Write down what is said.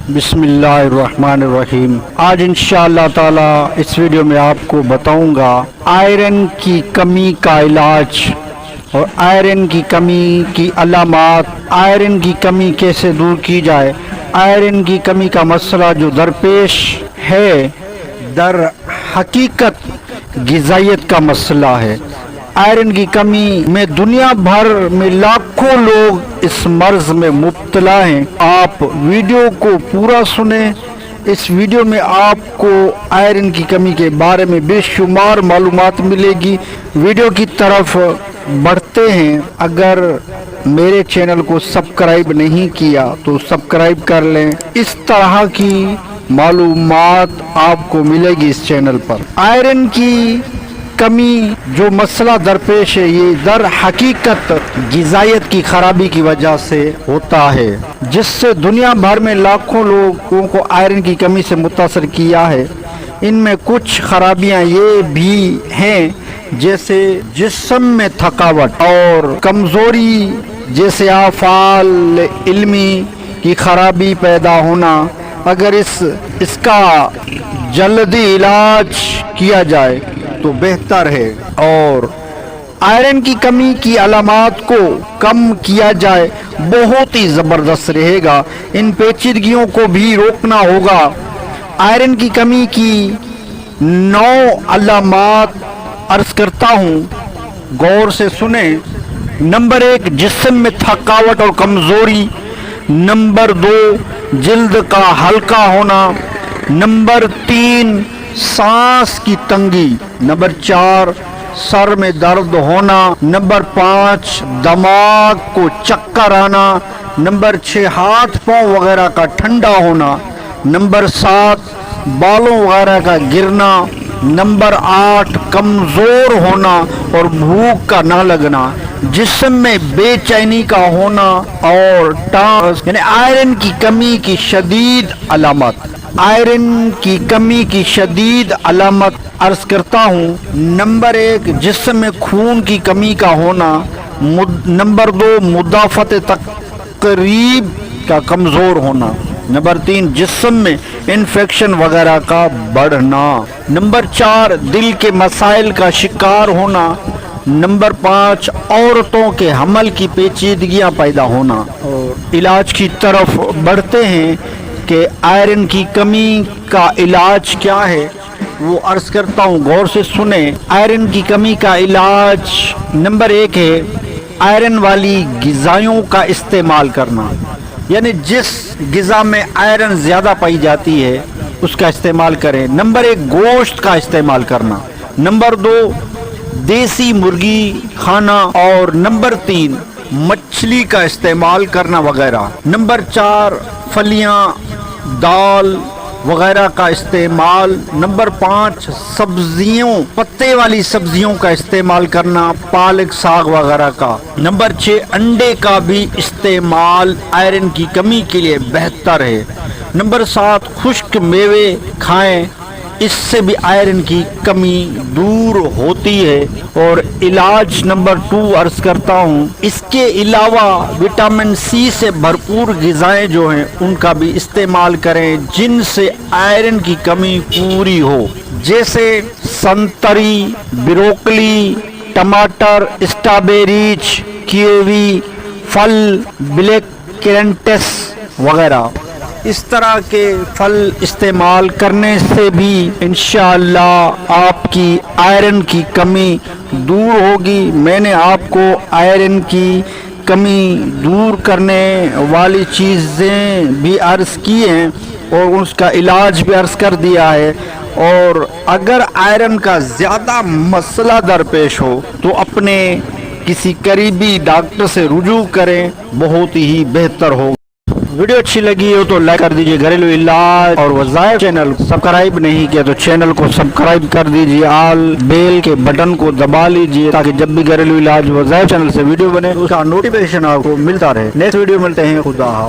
बिस्मिल्लाहिर्रहमानिर्रहीम। आज इंशाअल्लाह ताला इस वीडियो में आपको बताऊंगा आयरन की कमी का इलाज और आयरन की कमी की अलामात, आयरन की कमी कैसे दूर की जाए। आयरन की कमी का मसला जो दरपेश है, दर हकीकत गिज़ाइयत का मसला है। आयरन की कमी में दुनिया भर में लाखों लोग इस मर्ज में मुब्तला हैं। आप वीडियो को पूरा सुने। इस वीडियो में आपको आयरन की कमी के बारे में बेशुमार मालूमात मिलेगी। वीडियो की तरफ बढ़ते हैं। अगर मेरे चैनल को सब्सक्राइब नहीं किया तो सब्सक्राइब कर लें। इस तरह की मालूमात आपको मिलेगी इस चैनल पर। आयरन की कमी जो मसला दरपेश है, ये दर हकीकत गिज़ाइयत की खराबी की वजह से होता है, जिससे दुनिया भर में लाखों लोगों को आयरन की कमी से मुतासर किया है। इनमें कुछ खराबियां ये भी हैं, जैसे जिस्म में थकावट और कमज़ोरी, जैसे आफ़ाल इल्मी की खराबी पैदा होना। अगर इसका जल्दी इलाज किया जाए तो बेहतर है और आयरन की कमी की अलामात को कम किया जाए बहुत ही ज़बरदस्त रहेगा। इन पेचीदगियों को भी रोकना होगा। आयरन की कमी की 9 अलामात अर्ज करता हूँ, गौर से सुने। नंबर 1, जिस्म में थकावट और कमज़ोरी। नंबर 2, जिल्द का हल्का होना। नंबर 3, सांस की तंगी। नंबर 4, सर में दर्द होना। नंबर 5, दिमाग को चक्कर आना। नंबर 6, हाथ पांव वगैरह का ठंडा होना। नंबर 7, बालों वगैरह का गिरना। नंबर 8, कमज़ोर होना और भूख का ना लगना। जिस्म में बेचैनी का होना और टांस, यानी आयरन की कमी की शदीद अलामत। आयरन की कमी की शदीद अलामत अर्ज करता हूँ। नंबर 1, जिस्म में खून की कमी का होना। नंबर 2, मुदाफ़त तक़रीब का कमज़ोर होना। नंबर 3, जिस्म में इन्फेक्शन वगैरह का बढ़ना। नंबर 4, दिल के मसाइल का शिकार होना। नंबर 5, औरतों के हमल की पेचीदगियाँ पैदा होना। और इलाज की तरफ बढ़ते हैं कि आयरन की कमी का इलाज क्या है, वो अर्ज करता हूँ, गौर से सुने। आयरन की कमी का इलाज नंबर 1 है आयरन वाली ग़िज़ाओं का इस्तेमाल करना, यानी जिस ग़िज़ा में आयरन ज़्यादा पाई जाती है उसका इस्तेमाल करें। नंबर 1, गोश्त का इस्तेमाल करना। नंबर 2, देसी मुर्गी खाना। और नंबर 3, मछली का इस्तेमाल करना वगैरह। नंबर 4, फलियाँ, दाल वगैरह का इस्तेमाल। नंबर 5, सब्जियों, पत्ते वाली सब्जियों का इस्तेमाल करना, पालक साग वगैरह का। नंबर 6, अंडे का भी इस्तेमाल आयरन की कमी के लिए बेहतर है। नंबर 7, खुश्क मेवे खाएं, इससे भी आयरन की कमी दूर होती है। और इलाज नंबर 2 अर्ज करता हूँ, इसके अलावा विटामिन सी से भरपूर ग़िज़ाएं जो हैं उनका भी इस्तेमाल करें, जिनसे आयरन की कमी पूरी हो, जैसे संतरी, ब्रोकली, टमाटर, स्ट्रॉबेरीज, कीवी फल, ब्लैक करेंटस वगैरह। इस तरह के फल इस्तेमाल करने से भी इंशाअल्लाह आपकी आयरन की कमी दूर होगी। मैंने आपको आयरन की कमी दूर करने वाली चीज़ें भी अर्ज़ की हैं और उसका इलाज भी अर्ज़ कर दिया है। और अगर आयरन का ज़्यादा मसला दरपेश हो तो अपने किसी करीबी डॉक्टर से रुजू करें, बहुत ही बेहतर होगा। वीडियो अच्छी लगी हो तो लाइक कर दीजिए। घरेलू इलाज और वज़ाइफ चैनल सब्सक्राइब नहीं किया तो चैनल को सब्सक्राइब कर दीजिए। आल बेल के बटन को दबा लीजिए ताकि जब भी घरेलू इलाज वज़ाइफ चैनल से वीडियो बने उसका नोटिफिकेशन आपको मिलता रहे। नेक्स्ट वीडियो मिलते हैं। खुदा हाफ़िज़।